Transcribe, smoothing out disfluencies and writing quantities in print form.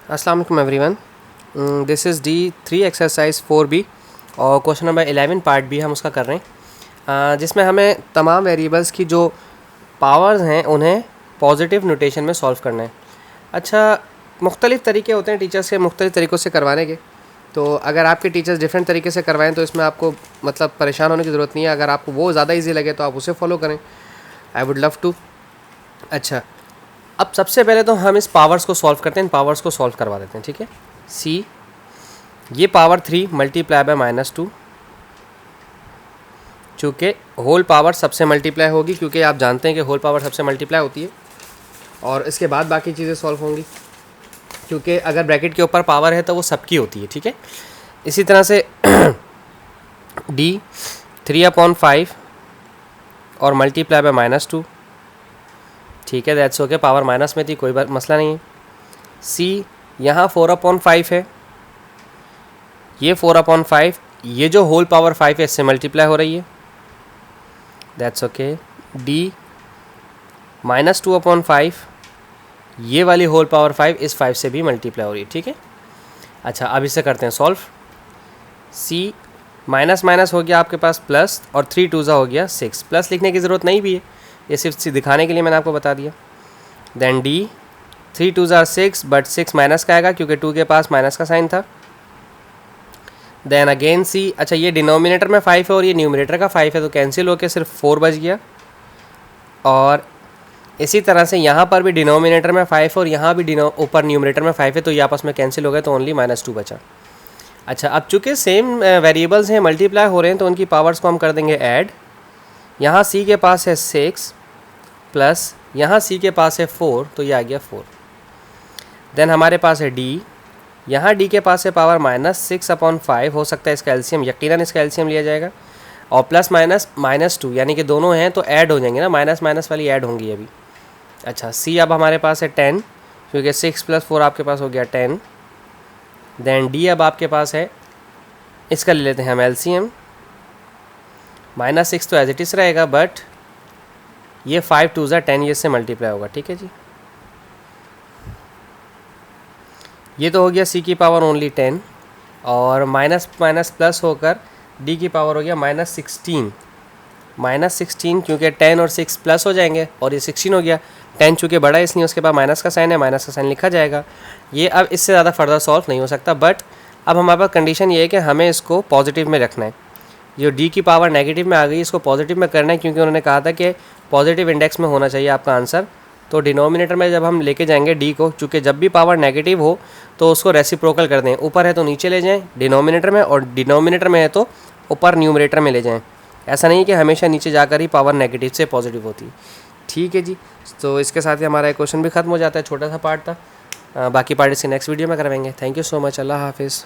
अस्सलाम वालेकुम everyone. This is D3 exercise 4B और क्वेश्चन नंबर 11 पार्ट बी हम उसका कर रहे हैं, जिसमें हमें तमाम वेरिएबल्स की जो पावर्स हैं उन्हें पॉजिटिव नोटेशन में सॉल्व करना है। अच्छा, मुख्तलिफ़ तरीके होते हैं टीचर्स के मुख्तलिफ़ तरीक़ों से करवाने के, तो अगर आपके टीचर्स डिफरेंट तरीके से करवाएं तो इसमें आपको मतलब परेशान होने की ज़रूरत नहीं है। अगर आपको वो ज़्यादा ईजी लगे तो आप उसे फॉलो करें। I would love to. अच्छा, अब सबसे पहले तो हम इस पावर्स को सॉल्व करते हैं, इन पावर्स को सॉल्व करवा देते हैं। ठीक है, सी ये पावर 3 मल्टीप्लाई बाय -2, चूँकि होल पावर सबसे मल्टीप्लाई होगी, क्योंकि आप जानते हैं कि होल पावर सबसे मल्टीप्लाई होती है और इसके बाद बाकी चीज़ें सॉल्व होंगी, क्योंकि अगर ब्रैकेट के ऊपर पावर है तो वो सबकी होती है। ठीक है, इसी तरह से D 3/5 और मल्टीप्लाई बाय -2। ठीक है, दैट्स ओके, पावर माइनस में थी, कोई मसला नहीं है। सी यहाँ 4/5 है, ये 4/5, ये जो होल पावर 5 है इससे मल्टीप्लाई हो रही है, दैट्स ओके। D -2/5, ये वाली होल पावर 5 इस 5 से भी मल्टीप्लाई हो रही है। ठीक है, अच्छा अब इसे करते हैं सॉल्व। सी माइनस माइनस हो गया आपके पास प्लस, और 3 2 हो गया 6। प्लस लिखने की ज़रूरत नहीं भी है, ये सिर्फ दिखाने के लिए मैंने आपको बता दिया। देन D 3 2 6, बट 6 माइनस का आएगा क्योंकि 2 के पास माइनस का साइन था। देन अगेन C, अच्छा ये डिनोमिनेटर में 5 है और ये न्यूमरेटर का 5 है, तो कैंसिल होकर सिर्फ 4 बच गया। और इसी तरह से यहाँ पर भी डिनोमिनेटर में 5 है और यहाँ भी ऊपर न्यूमरेटर में 5 है, तो ये आपस में कैंसिल हो गए, तो ओनली -2 बचा। अच्छा, अब चूँकि सेम वेरिएबल्स हैं, मल्टीप्लाई हो रहे हैं, तो उनकी पावर्स को हम कर देंगे ऐड। यहाँ C के पास है 6 प्लस यहाँ C के पास है 4, तो ये आ गया 4। देन हमारे पास है D, यहाँ D के पास है पावर -6/5, हो सकता है इसका एलसीएम, यकीनन इसका एलसीएम लिया जाएगा, और प्लस माइनस -2, यानी कि दोनों हैं तो ऐड हो जाएंगे ना, माइनस माइनस वाली ऐड होंगी अभी। अच्छा, C अब हमारे पास है 10, क्योंकि 6 + 4 आपके पास हो गया 10। देन D अब आपके पास है, इसका ले लेते हैं हम एलसीएम, -6 तो एज इट इज़ रहेगा, बट ये 5 2 10, ये इससे मल्टीप्लाई होगा। ठीक है जी, ये तो हो गया C की पावर ओनली 10, और माइनस माइनस प्लस होकर D की पावर हो गया -16। -16 क्योंकि 10 और 6 प्लस हो जाएंगे और ये 16 हो गया। 10 चूँकि बड़ा है इसलिए उसके बाद माइनस का साइन है, माइनस का साइन लिखा जाएगा। ये अब इससे ज़्यादा फर्दर सॉल्व नहीं हो सकता, बट अब हमारे पास कंडीशन ये है कि हमें इसको पॉजिटिव में रखना है। जो D की पावर नेगेटिव में आ गई, इसको पॉजिटिव में करना है, क्योंकि उन्होंने कहा था कि पॉजिटिव इंडेक्स में होना चाहिए आपका आंसर। तो डिनोमिनेटर में जब हम लेके जाएंगे D को, चूँकि जब भी पावर नेगेटिव हो तो उसको रेसिप्रोकल कर दें, ऊपर है तो नीचे ले जाएं डिनोमिनेटर में, और डिनोमिनेटर में है तो ऊपर न्यूमरेटर में ले जाएं। ऐसा नहीं है कि हमेशा नीचे जाकर ही पावर नेगेटिव से पॉजिटिव होती है। ठीक है जी, तो इसके साथ ही हमारा क्वेश्चन भी ख़त्म हो जाता है, छोटा सा पार्ट था। बाकी पार्ट इसके नेक्स्ट वीडियो में करवाएंगे। थैंक यू सो मच, अल्लाह हाफिज़।